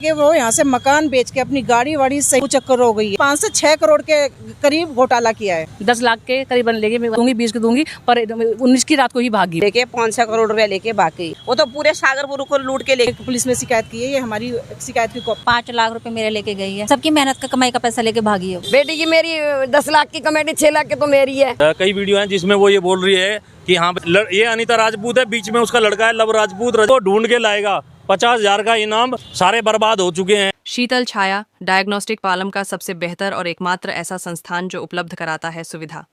कि वो यहाँ से मकान बेच के अपनी गाड़ी वाड़ी सही चक्कर हो गई है। 5 से 6 करोड़ के करीब घोटाला किया है। 10 लाख के करीबन लेके मैं दूंगी, 20 की दूंगी, पर 19 की रात को ही भागी। लेके 5-6 करोड़ रुपया लेके भागी। वो तो पूरे सागरपुर को लूट के लेके पुलिस में शिकायत की है। ये हमारी शिकायत की 5 लाख रुपए मेरे लेके गई है। सबकी मेहनत का कमाई का पैसा लेके भागी है। बेटी की मेरी 10 लाख की कमेटी, 6 लाख की तो मेरी है। कई वीडियो हैं जिसमें वो ये बोल रही है कि हाँ ये अनीता राजपूत है, बीच में उसका लड़का है लव राजपूत, वो ढूंढ के लाएगा 50,000 का इनाम। सारे बर्बाद हो चुके हैं। शीतल छाया डायग्नोस्टिक पालम का सबसे बेहतर और एकमात्र ऐसा संस्थान जो उपलब्ध कराता है सुविधा।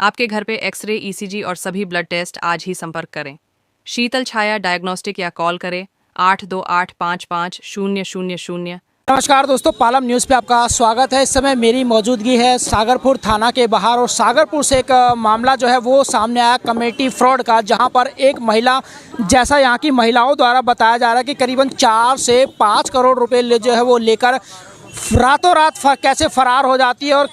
आपके घर पे एक्सरे, ईसीजी और सभी ब्लड टेस्ट आज ही संपर्क करें। शीतल छाया डायग्नोस्टिक या कॉल करें 82855000। नमस्कार दोस्तों, पालम न्यूज़ पे आपका स्वागत है। इस समय मेरी मौजूदगी है सागरपुर थाना के बाहर और सागरपुर से एक मामला जो है वो सामने आया कमेटी फ्रॉड का, जहां पर एक महिला, जैसा यहां की महिलाओं द्वारा बताया जा रहा है कि करीबन 4 से 5 करोड़ रुपए जो है वो लेकर रातों रात कैसे फरार हो जाती है। और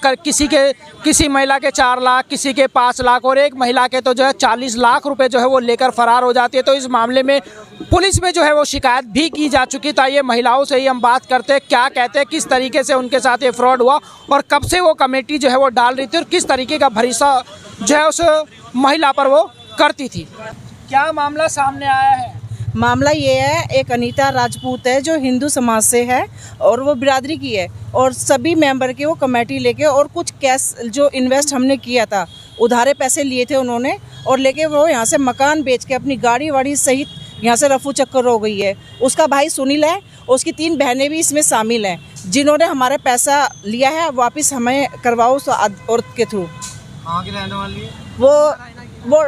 किसी महिला के 4 लाख, किसी के 5 लाख और एक महिला के तो जो है 40 लाख रुपए जो है वो लेकर फरार हो जाती है। तो इस मामले में पुलिस में जो है वो शिकायत भी की जा चुकी। तो ये महिलाओं से ही हम बात करते हैं, क्या कहते हैं, किस तरीके से उनके साथ ये फ्रॉड हुआ और कब से वो कमेटी जो है वो डाल रही थी और किस तरीके का भरोसा जो है उस महिला पर वो करती थी। क्या मामला सामने आया है? मामला ये है, एक अनीता राजपूत है जो हिंदू समाज से है और वो बिरादरी की है और सभी मेंबर के वो कमेटी लेके और कुछ कैश जो इन्वेस्ट हमने किया था, उधारे पैसे लिए थे उन्होंने और लेके वो यहाँ से मकान बेच के अपनी गाड़ी वाड़ी सहित यहाँ से रफू चक्कर हो गई है। उसका भाई सुनील है, उसकी 3 बहनें भी इसमें शामिल हैं जिन्होंने हमारे पैसा लिया है वापस हमें करवाओ उस औरत के थ्रू। कहाँ की रहने वाली है? वो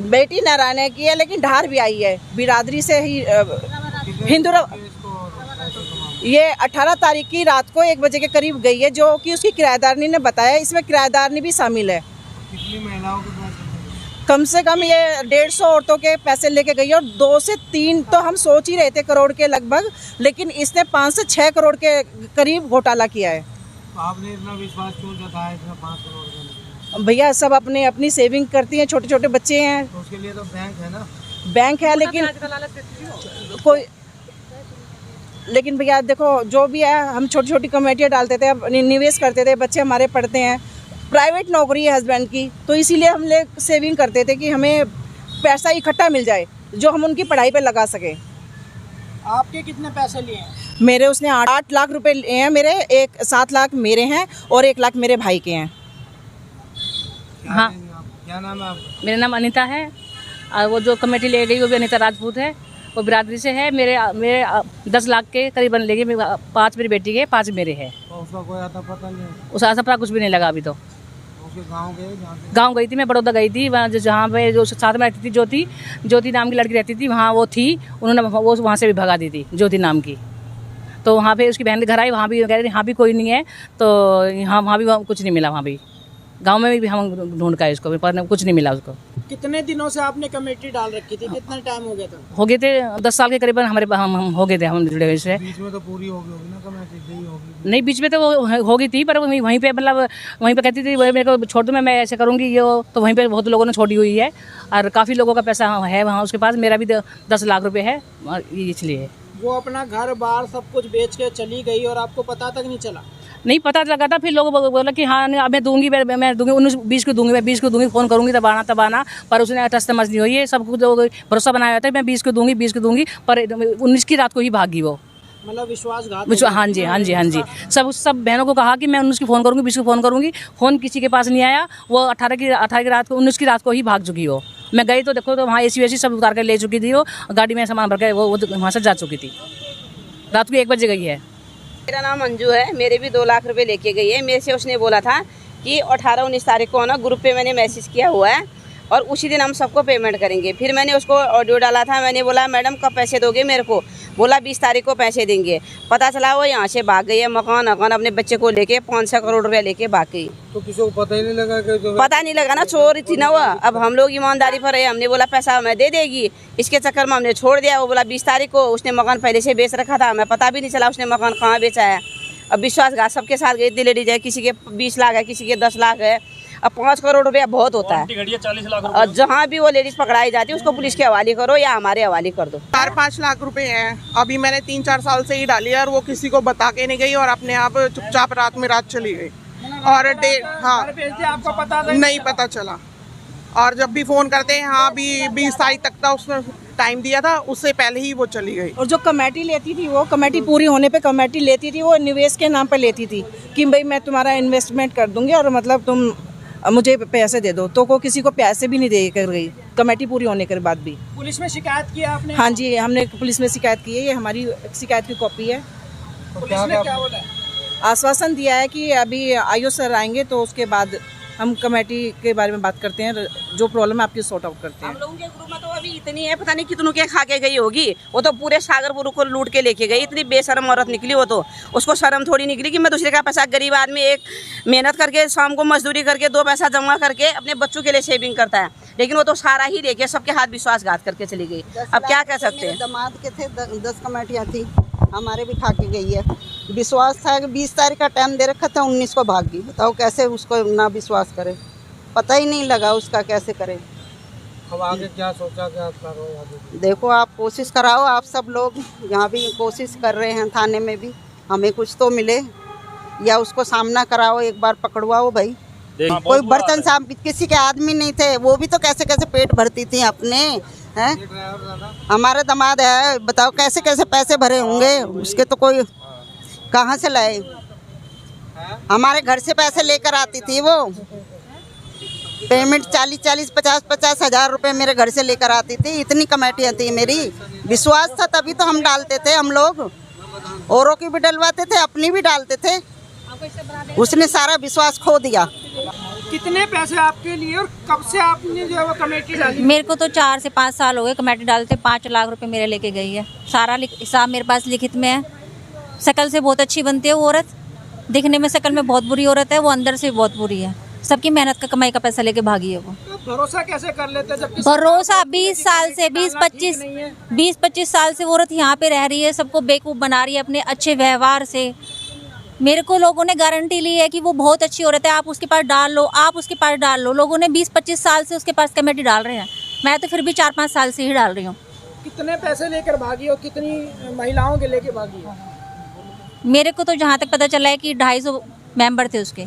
बेटी नारायण की है लेकिन ढार भी आई है, बिरादरी से ही हिंदू। ये 18 तारीख की रात को 1 बजे के करीब गई है, जो कि उसकी किराएदारनी ने बताया। इसमें किराएदारनी भी शामिल है। कितनी महिलाओं के पास? कम से कम ये 150 औरतों के पैसे लेके गई है और 2 से 3 तो हम सोच ही रहे थे करोड़ के लगभग, लेकिन इसने 5 से 6 करोड़ के करीब घोटाला किया है। तो आपने इतना विश्वास क्यों जताया इसमें 5 करोड़ का? भैया सब अपनी सेविंग करती हैं, छोटे छोटे बच्चे हैं तो उसके लिए तो बैंक है ना? बैंक है, लेकिन भैया देखो जो भी है, हम छोटी छोटी कमेटियाँ डालते थे, निवेश करते थे, बच्चे हमारे पढ़ते हैं, प्राइवेट नौकरी है हस्बैंड की, तो इसीलिए हम लोग सेविंग करते थे कि हमें पैसा इकट्ठा मिल जाए जो हम उनकी पढ़ाई पे लगा सके। आपके कितने पैसे लिए हैं? मेरे उसने 8 लाख रुपए लिए हैं मेरे, 7 लाख मेरे हैं और 1 लाख मेरे भाई के हैं। हाँ, क्या नाम है आपका? मेरा नाम अनीता है और वो जो कमेटी ले गई वो भी अनीता राजपूत है, वो बिरादरी से है। मेरे 10 लाख के करीबन ले गए, 5 मेरी बेटी के, 5 मेरे हैं। तो उसका कोई आता पता नहीं? उसका पता कुछ भी नहीं लगा अभी तो। उसके गाँव गई थी? मैं बड़ौदा गई थी, वहाँ जहाँ पे जो साथ में रहती थी ज्योति नाम की लड़की रहती थी, वहाँ वो थी, उन्होंने वो वहाँ से भी भगा दी थी ज्योति नाम की। तो वहाँ पे उसकी बहन के घर आई, वहाँ भी कह रही यहाँ भी कोई नहीं है, तो वहाँ भी कुछ नहीं मिला। वहाँ भी गांव में भी हम ढूंढ का इसको, पर कुछ नहीं मिला उसको। कितने दिनों से आपने कमेटी डाल रखी थी? कितना टाइम हो गया था? हो गए थे 10 साल के करीबन हम हो गए थे, हम जुड़े हुए से। बीच में तो पूरी हो गई होगी ना कमेटी? नहीं, बीच में तो वो हो गई थी, पर वहीं पे मतलब वहीं पे कहती थी मेरे को छोड़ दो, मैं ऐसे करूँगी ये, तो वहीं पे बहुत लोगों ने छोड़ी हुई है और काफ़ी लोगों का पैसा है वहाँ उसके पास। मेरा भी 10 लाख रुपये है इसलिए। वो अपना घर बार सब कुछ बेच के चली गई और आपको पता तक नहीं चला? नहीं पता लगा था, फिर लोग बोला कि हाँ अब मैं दूंगी, मैं दूंगी 19-20 को दूंगी, मैं 20 को दूंगी, फ़ोन करूंगी तब आना, पर उसने टस-तमस नहीं हुई है। सब कुछ भरोसा बनाया था, मैं 20 को दूंगी, पर 19 की रात को ही भागी वो। मतलब विश्वासघात? हाँ जी। सब बहनों को कहा कि मैं 19 की फ़ोन करूंगी, 20 को फ़ोन करूंगी, फ़ोन किसी के पास नहीं आया। वो 18 की रात को, 19 की रात को ही भाग चुकी हो। मैं गई तो देखो तो वहाँ AC वेसी सब उतार कर ले चुकी थी, वो गाड़ी में सामान भर के वो वहाँ से जा चुकी थी। रात को 1 बजे गई है। मेरा नाम अंजू है, मेरे भी 2 लाख रुपए लेके गई है। मेरे से उसने बोला था कि 18-19 तारीख को ना ग्रुप पे मैंने मैसेज किया हुआ है और उसी दिन हम सबको पेमेंट करेंगे। फिर मैंने उसको ऑडियो डाला था, मैंने बोला मैडम कब पैसे दोगे मेरे को? बोला 20 तारीख को पैसे देंगे। पता चला वो यहाँ से भाग गई है, मकान अपने बच्चे को लेके 5-6 करोड़ रुपया लेके भाग गई। तो किसी को पता ही नहीं लगा? पता नहीं लगा ना, चोर थी ना वो। अब हम लोग ईमानदारी पर है, हमने बोला पैसा हमें दे देगी, इसके चक्कर में हमने छोड़ दिया। वो बोला 20 तारीख को, उसने मकान पहले से बेच रखा था, हमें पता भी नहीं चला उसने मकान कहाँ बेचा है। अब विश्वासघात सबके साथ गई थी लेडीज है, किसी के 20 लाख है, किसी के 10 लाख है। अब 5 करोड़ रुपया बहुत होता है। 40 लाख और जहाँ भी वो लेडीज पकड़ाई जाती है उसको पुलिस के हवाले करो या हमारे हवाले कर दो। 4-5 लाख रुपए हैं। अभी मैंने 3-4 साल से ही डाली है और वो किसी को बता के नहीं गई और अपने आप चुपचाप रात में रात चली गई और हाँ आपको पता नहीं पता चला। और जब भी फोन करते हैं हाँ भी 20 तारीख तक का उसने टाइम दिया था, उससे पहले ही वो चली गई। और जो कमेटी लेती थी वो कमेटी पूरी होने पे कमेटी लेती थी, वो निवेश के नाम पे लेती थी कि भाई मैं तुम्हारा इन्वेस्टमेंट कर दूंगी और मतलब तुम मुझे पैसे दे दो, तो को किसी को पैसे भी नहीं दे कर गई कमेटी पूरी होने के बाद भी। पुलिस में शिकायत किया आपने? हाँ जी, हमने पुलिस में शिकायत की है, ये हमारी शिकायत की कॉपी है। पुलिस ने क्या बोला? आश्वासन दिया है कि अभी आईओ सर आएंगे तो उसके बाद हम कमेटी के बारे में बात करते हैं, जो प्रॉब्लम है आपकी सॉर्ट आउट करते हैं। हम लोगों के ग्रुप में तो अभी इतनी है, पता नहीं कितनों के खा के गई होगी। वो तो पूरे सागरपुर को लूट के लेके गई, इतनी बेशर्म औरत निकली वो तो। उसको शर्म थोड़ी निकली कि मैं दूसरे का पैसा, गरीब आदमी एक मेहनत करके शाम को मजदूरी करके 2 पैसा जमा करके अपने बच्चों के लिए सेविंग करता है, लेकिन वो तो सारा ही लेके सबके हाथ विश्वासघात करके चली गई। अब क्या कह सकते हैं। दामाद के थे 10 कमेटियाँ थी, हमारे भी खा के गई है। विश्वास था कि 20 तारीख का टाइम दे रखा था, 19 को भाग गई। बताओ कैसे उसको ना विश्वास करे, पता ही नहीं लगा उसका कैसे करे। अब आगे क्या सोचा, क्या करो आगे? देखो आप कोशिश कराओ, आप सब लोग यहाँ भी कोशिश कर रहे हैं, थाने में भी हमें कुछ तो मिले या उसको सामना कराओ, एक बार पकड़वाओ भाई। कोई बर्तन साहब किसी के आदमी नहीं थे, वो भी तो कैसे कैसे पेट भरती थी अपने हैं। हमारे दामाद है, बताओ कैसे कैसे पैसे भरे होंगे उसके, तो कोई कहाँ से लाए। हमारे घर से पैसे लेकर आती थी वो, पेमेंट 40-40, 50-50 हज़ार रुपए मेरे घर से लेकर आती थी। इतनी कमेटियाँ थी मेरी, विश्वास था तभी तो हम डालते थे। हम लोग औरों की भी डलवाते थे, अपनी भी डालते थे। उसने सारा विश्वास खो दिया। कितने पैसे आपके लिए और कब से आपने जो है वो कमेटी डाली? मेरे को तो 4 से 5 साल हो गए कमेटी डालते। 5 लाख रुपए मेरे लेके गई है। सारा हिसाब मेरे पास लिखित में है। शकल से बहुत अच्छी बनती है वो औरत, दिखने में शकल में बहुत बुरी औरत है, वो अंदर से बहुत बुरी है। सबकी मेहनत का कमाई का पैसा लेके भागी है वो। तो भरोसा कैसे कर लेते जब भरोसा 20 साल से 20-25 साल से वो औरत यहाँ पे रह रही है, सबको बेवकूफ़ बना रही है अपने अच्छे व्यवहार से। मेरे को लोगों ने गारंटी ली है कि वो बहुत अच्छी औरत है, आप उसके पास डाल लो, आप उसके पास डाल लो। लोगों ने 20-25 साल से उसके पास कमेटी डाल रहे हैं, मैं तो फिर भी 4-5 साल से ही डाल रही हूँ। कितने पैसे लेकर भागी और कितनी महिलाओं के लेके भागी है? मेरे को तो जहाँ तक पता चला है कि 250 मेंबर थे उसके।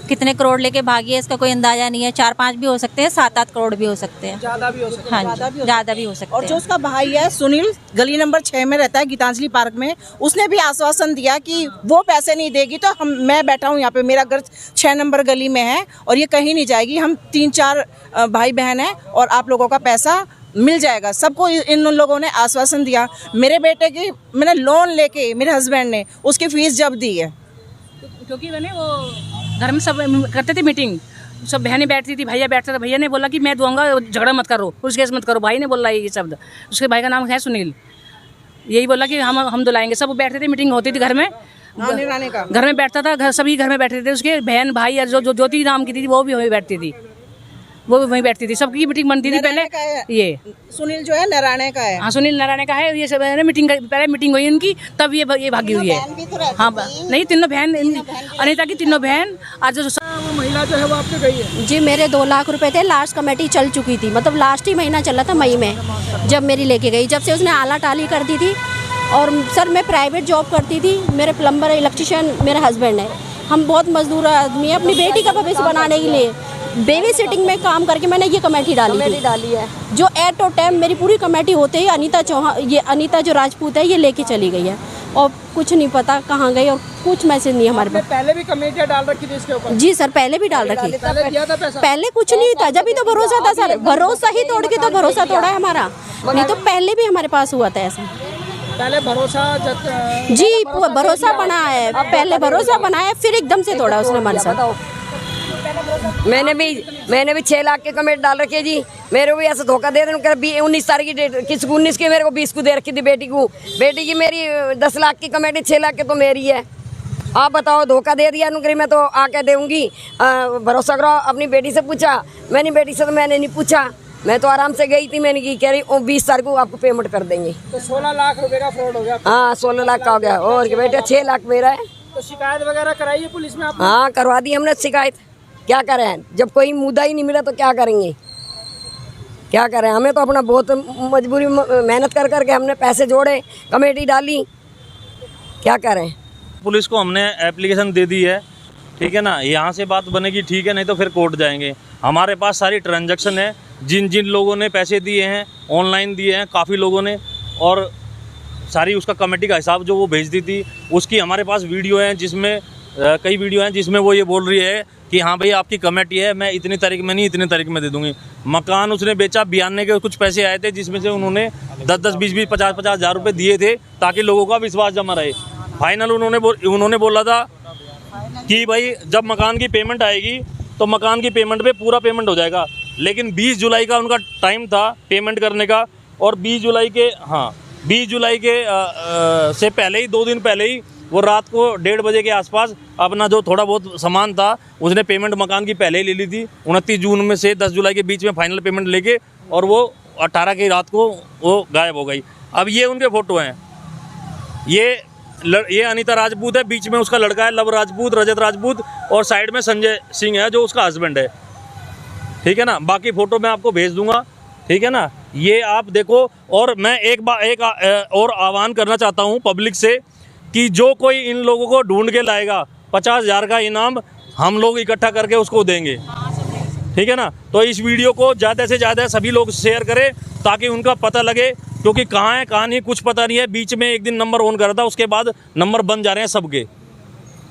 कितने करोड़ लेके भागी है इसका कोई अंदाजा नहीं है। 4-5 भी हो सकते हैं, 7-8 करोड़ भी हो सकते हैं, ज़्यादा भी हो सकते हैं। हाँ जी, ज़्यादा भी हो सकते हैं। और जो उसका भाई है सुनील, गली नंबर 6 में रहता है, गीतांजलि पार्क में, उसने भी आश्वासन दिया कि वो पैसे नहीं देगी तो मैं बैठा हूँ यहाँ पे, मेरा घर 6 नंबर गली में है और ये कहीं नहीं जाएगी। हम 3-4 भाई बहन हैं और आप लोगों का पैसा मिल जाएगा। सबको इन लोगों ने आश्वासन दिया। मेरे बेटे की मैंने लोन लेके, मेरे हस्बैंड ने उसकी फीस जब दी है, क्योंकि मैंने वो घर में सब करते थे मीटिंग, सब बहनें बैठती थी, भैया बैठता था। भैया ने बोला कि मैं दूंगा, झगड़ा मत करो, पुलिस केस मत करो। भाई ने बोला ये शब्द, उसके भाई का नाम है सुनील, यही बोला कि हम दुलाएंगे। सब बैठते थे, मीटिंग होती थी घर में, घर में बैठता था, सभी घर में बैठते थे। उसके बहन भाई जो ज्योति नाम की थी वो भी वहीं बैठती थी, वो भी वहीं बैठती थी। सबकी मीटिंग बनती थी पहले। ये सुनील जो है नारायण का है। हाँ, सुनील नारायण का है। ये सब मीटिंग पहले मीटिंग हुई उनकी, तब ये भागी हुई है। हाँ, नहीं, तीनों बहन, अनीता की तीनों बहन। आज जो वो महिला जो है वो आपके गई है जी। मेरे 2 लाख रुपए थे, लास्ट कमेटी चल चुकी थी, मतलब लास्ट ही महीना चला था, मई में जब मेरी लेके गई। जब से उसने आला टाली कर दी थी। और सर मैं प्राइवेट जॉब करती थी, मेरे प्लम्बर इलेक्ट्रिशियन मेरे हस्बैंड है, हम बहुत मजदूर आदमी है। अपनी बेटी का भविष्य बनाने के लिए बेबी सिटिंग में काम करके मैंने ये कमेटी डाली है, जो एट ओ टाइम मेरी पूरी कमेटी होते ही अनीता जो राजपूत है ये लेके चली गई है और कुछ नहीं पता कहाँ गई और कुछ मैसेज नहीं हमारे पास। पहले भी कमेटियाँ डाल रखी थी इसके ऊपर? जी सर, पहले भी डाल रखी। पहले दिया था पैसा? पहले कुछ नहीं था, जब भी तो भरोसा था सर, भरोसा ही तोड़ के तो भरोसा तोड़ा है हमारा, नहीं तो पहले भी हमारे पास हुआ था ऐसा। पहले भरोसा जी भरोसा बना है, पहले भरोसा बनाया, फिर एकदम से तोड़ा उसने हमारे साथ। मैंने भी 6 लाख के कमेटी डाल रखी है जी। मेरे को भी ऐसा धोखा दे दें। 19 तारीख की डेट, किसी को 19 की, मेरे को 20 को दे रखी थी बेटी की मेरी 10 लाख की कमेटी, 6 लाख की तो मेरी है। आप बताओ, धोखा दे दिया नौकरी में तो आके दूंगी। भरोसा करो। अपनी बेटी से पूछा, मैंने बेटी से तो मैंने नहीं पूछा, मैं तो आराम से गई थी। मैंने की कह रही 20 तारीख को आपको पेमेंट कर देंगे। तो 16 लाख रुपए का फ्रॉड हो गया। हाँ, 16 लाख का हो गया। और बेटा 6 लाख मेरा है। तो शिकायत वगैरह कराई है पुलिस में आपने? हाँ, करवा दी हमने शिकायत। क्या करें, जब कोई मुद्दा ही नहीं मिला तो क्या करेंगे, क्या करें। हमें तो अपना बहुत मजबूरी मेहनत कर करके हमने पैसे जोड़े, कमेटी डाली, क्या करें। पुलिस को हमने एप्लीकेशन दे दी है, ठीक है ना, यहाँ से बात बनेगी ठीक है, नहीं तो फिर कोर्ट जाएंगे। हमारे पास सारी ट्रांजैक्शन है, जिन जिन लोगों ने पैसे दिए हैं ऑनलाइन दिए हैं काफ़ी लोगों ने, और सारी उसका कमेटी का हिसाब जो वो भेज दी थी उसकी हमारे पास वीडियो है, जिसमें कई वीडियो हैं जिसमें वो ये बोल रही है कि हाँ भाई आपकी कमेटी है, मैं इतनी तारीख में नहीं इतनी तारीख में दे दूंगी। मकान उसने बेचा, बयाने के कुछ पैसे आए थे जिसमें से उन्होंने 10-10, 20-20, 50-50 हज़ार रुपये दिए थे ताकि लोगों का विश्वास जमा रहे। फाइनल उन्होंने बोला था कि भाई जब मकान की पेमेंट आएगी तो मकान की पेमेंट पे पूरा पेमेंट हो जाएगा, लेकिन 20 जुलाई का उनका टाइम था पेमेंट करने का, और 20 जुलाई के से पहले ही 2 दिन पहले ही वो रात को 1:30 बजे के आसपास अपना जो थोड़ा बहुत सामान था उसने पेमेंट मकान की पहले ही ले ली थी। 29 जून में से 10 जुलाई के बीच में फाइनल पेमेंट लेके, और वो 18 की रात को वो गायब हो गई। अब ये उनके फ़ोटो हैं, ये अनीता राजपूत है, बीच में उसका लड़का है लव राजपूत, रजत राजपूत, और साइड में संजय सिंह है जो उसका हस्बैंड है, ठीक है ना। बाकी फ़ोटो मैं आपको भेज दूंगा, ठीक है ना, ये आप देखो। और मैं एक और आह्वान करना चाहता हूँ पब्लिक से कि जो कोई इन लोगों को ढूंढ के लाएगा 50,000 का इनाम हम लोग इकट्ठा करके उसको देंगे, ठीक है ना। तो इस वीडियो को ज़्यादा से ज़्यादा सभी लोग शेयर करें ताकि उनका पता लगे, क्योंकि कहाँ है कहाँ नहीं कुछ पता नहीं है। बीच में एक दिन नंबर ऑन करा था, उसके बाद नंबर बंद जा रहे हैं सबके।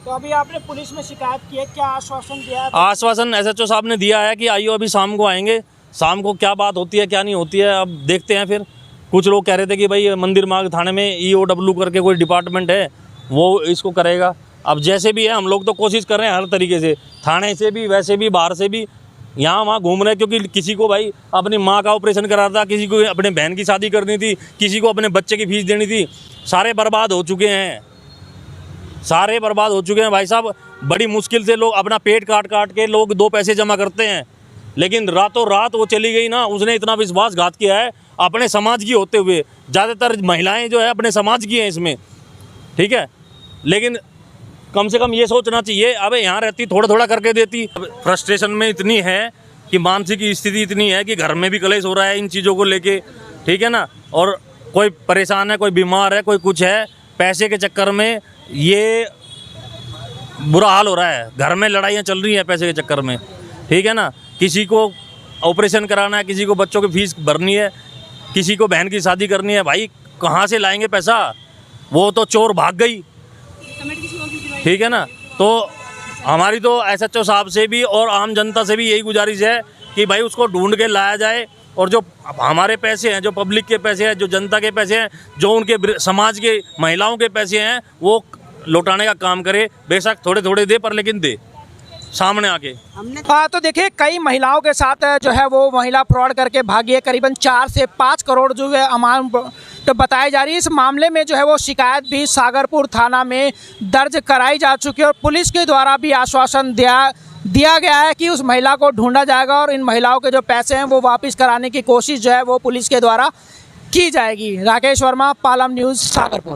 तो अभी आपने पुलिस में शिकायत की है, क्या आश्वासन दिया है? आश्वासन SHO साहब ने दिया है कि आइयो अभी शाम को आएंगे, शाम को क्या बात होती है क्या नहीं होती है अब देखते हैं। फिर कुछ लोग कह रहे थे कि भाई मंदिर मार्ग थाने में EOW करके कोई डिपार्टमेंट है वो इसको करेगा। अब जैसे भी है हम लोग तो कोशिश कर रहे हैं हर तरीके से, थाने से भी, वैसे भी, बाहर से भी, यहाँ वहाँ घूम रहे हैं। क्योंकि किसी को भाई अपनी माँ का ऑपरेशन करा था, किसी को अपने बहन की शादी करनी थी, किसी को अपने बच्चे की फीस देनी थी, सारे बर्बाद हो चुके हैं, सारे बर्बाद हो चुके हैं भाई साहब। बड़ी मुश्किल से लोग अपना पेट काट के लोग 2 पैसे जमा करते हैं, लेकिन रातों रात वो चली गई ना। उसने इतना विश्वासघात किया है अपने समाज की होते हुए, ज़्यादातर महिलाएं जो है अपने समाज की हैं इसमें, ठीक है। लेकिन कम से कम ये सोचना चाहिए, अबे यहाँ रहती थोड़ा थोड़ा करके देती। फ्रस्ट्रेशन में इतनी है कि मानसिक स्थिति इतनी है कि घर में भी कलेश हो रहा है इन चीज़ों को लेके, ठीक है ना। और कोई परेशान है, कोई बीमार है, कोई कुछ है, पैसे के चक्कर में ये बुरा हाल हो रहा है। घर में लड़ाइयाँ चल रही हैं पैसे के चक्कर में, ठीक है ना। किसी को ऑपरेशन कराना है, किसी को बच्चों की फीस भरनी है, किसी को बहन की शादी करनी है। भाई कहाँ से लाएंगे पैसा, वो तो चोर भाग गई, ठीक है ना। तो हमारी तो SHO साहब से भी और आम जनता से भी यही गुजारिश है कि भाई उसको ढूंढ के लाया जाए, और जो हमारे पैसे हैं, जो पब्लिक के पैसे हैं, जो जनता के पैसे हैं, जो उनके समाज के महिलाओं के पैसे हैं, वो लौटाने का काम करे। बेशक थोड़े थोड़े दे, पर लेकिन दे सामने आके। हाँ, तो देखिए कई महिलाओं के साथ जो है वो महिला फ्रॉड करके भागी है। करीबन 4 से 5 करोड़ जो है अमाउंट तो बताई जा रही है। इस मामले में जो है वो शिकायत भी सागरपुर थाना में दर्ज कराई जा चुकी है, और पुलिस के द्वारा भी आश्वासन दिया गया है कि उस महिला को ढूंढा जाएगा और इन महिलाओं के जो पैसे हैं वो वापस कराने की कोशिश जो है वो पुलिस के द्वारा की जाएगी। राकेश वर्मा, पालम न्यूज़, सागरपुर।